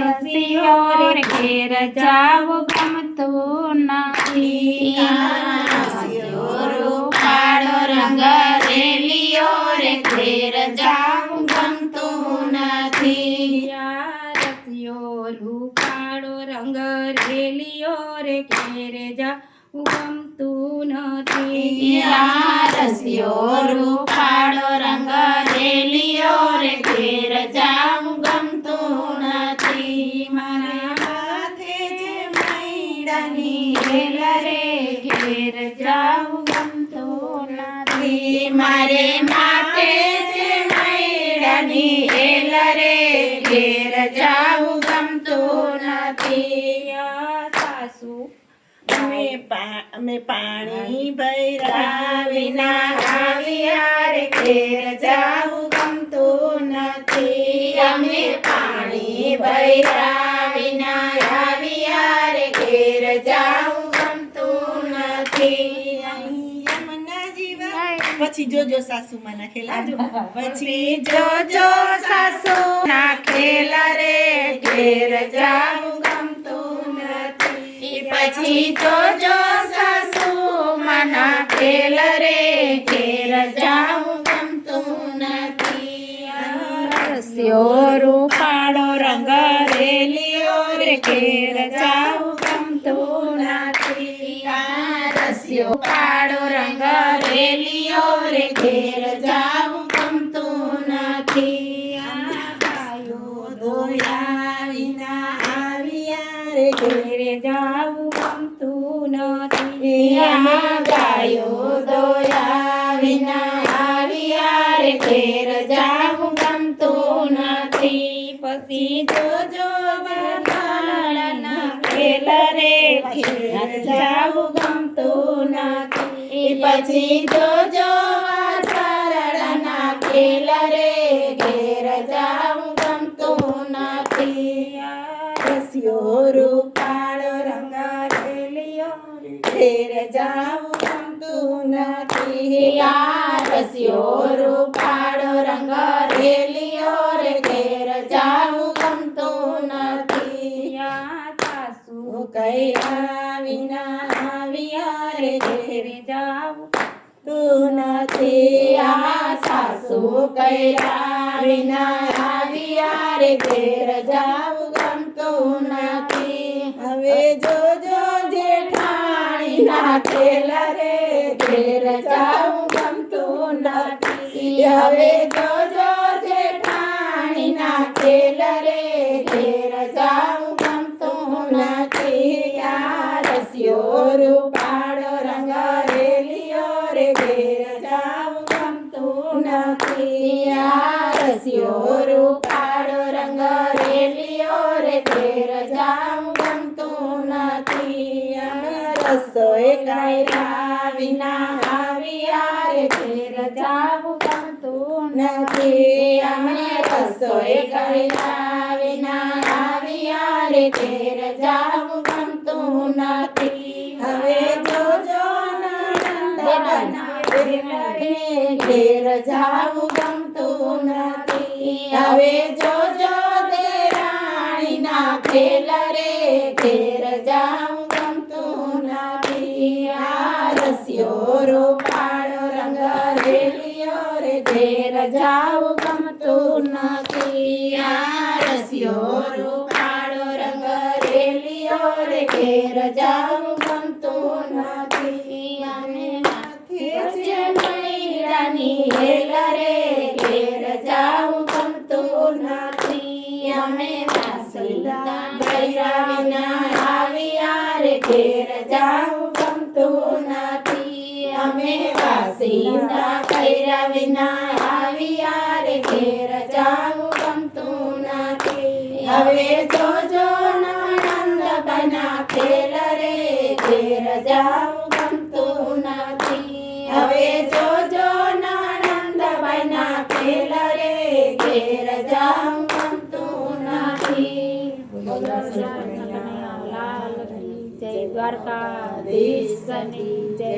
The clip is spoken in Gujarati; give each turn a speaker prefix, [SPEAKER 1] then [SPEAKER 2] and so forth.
[SPEAKER 1] રસિયો રે ઘેર જાવું ગમતું નથી.
[SPEAKER 2] રસિયો રૂપાળો રંગ રેલિયો રે ઘેર જાવું ગમતું નથી.
[SPEAKER 1] રસિયો રૂપાળો રંગ રેલિયો રે ઘેર જાવું ગમતું નથી.
[SPEAKER 2] રસિયો રૂપાળો રંગ રેલિયો રે ઘેર જાવું ગમતું નથી.
[SPEAKER 1] મારા માથે જે મૈડાની હેલ રે ઘેર જાવું ગમતું નથી.
[SPEAKER 2] મારે માથે જે મૈડાની હેલ રે ઘેર જાવું ગમતું નથી.
[SPEAKER 1] સાસુ
[SPEAKER 2] અમે પાણી ભર્યા વિના આવ્યા રે ઘેર જાવું ગમતું નથી. અમે પાણી ભર્યા વિના આવ્યા રે ઘેર જાવું ગમતું નથી. પછી જોજો સાસુ માં નાખેલા પછી જોજો સાસુ નાખેલા રે ઘેર જાવું ગમતું નથી. પછી જોજો સાસુ માં નાખેલા રે ઘેર જાવું ગમતું નથી.
[SPEAKER 1] રસિયો રૂપાળો રંગ રેલિયો રે ઘેર જાવું ગમતું નથી.
[SPEAKER 2] રસિયો કાળો રંગ રેલિયો રે ઘેર જાવું ગમતું નથી. ગાયો દોયા વિના આવ્યા રે
[SPEAKER 1] ઘેર જાવું ગમતું નથી.
[SPEAKER 2] ગાયો દોયા વિના આવ્યા રે ઘેર જાવું ગમતું નથી.
[SPEAKER 1] પછી
[SPEAKER 2] જોજો ખેલ રે ઘેર જાવું ગમતું નથી. પછી જોજો વાછરડાના ખેલ રે ઘેર જાવું ગમતું નથી. રસિયો રૂપાળો રંગ રેલિયો ઘેર જાવું ગમતું નથી. રસિયો રૂપાળો રંગ રેલિયો રે ઘેર જાવું ગમતું નથી.
[SPEAKER 1] સાસુ
[SPEAKER 2] કૈરા વિના આવ્યા રે ઘેર
[SPEAKER 1] જાવું
[SPEAKER 2] તું નથી. સાસુ કૈરા વિના આવ્યા રે ઘેર જાવું ગમતું નથી. હવે જોજો જેઠાણી નાખેલા રે ઘેર જાવું ગમતું નથી. હવે જોજો જેઠાણી નાખેલા રે ઘેર જાવું ગમતું નથી. રસિયો રૂપાળો રંગ રેલિયો રે ઘેર જાવું ગમતું નથી. રસિયો રૂપાળો રંગ રેલિયો રે ઘેર જાવું ગમતું નથી. રસોઈ કર્યા વિના આવ્યા રે ઘેર જાવું ગમતું નથી. અમે રસોઈ કર્યા વિના આવ્યા રે ઘેર જાવું ગમતું નથી. હવે જોજો ઘેર જાવું ગમતું નથી. હવે જોજો દેરાણી નાખેલ રે ઘેર જાવું ગમતું નથી. રસિયો રૂપાળો રંગ રેલિયો રે ઘેર જાવું ગમતું નથી. રસિયો રૂપાળો રંગ રેલિયો રે ઘેર જાવું ગમતું નથી. અમે માથે જે મૈડાની હેલ રે ઘેર જાવું ગમતું નથી. અમે વાસળા ભર્યા વિના આવ્યા રે ઘેર જાવું ગમતું નથી. અમે વાસીના કર્યા વિના આવ્યા રે ઘેર જાવું ગમતું નથી. હવે જોજો નણંદ બના ખેલ રે ઘેર જાવું ગમતું નથી. હવે જોજો નણંદ બના ખેલ રે ઘેર જાવું ગમતું નથી.
[SPEAKER 1] જય દ્વારકાધીશની જય.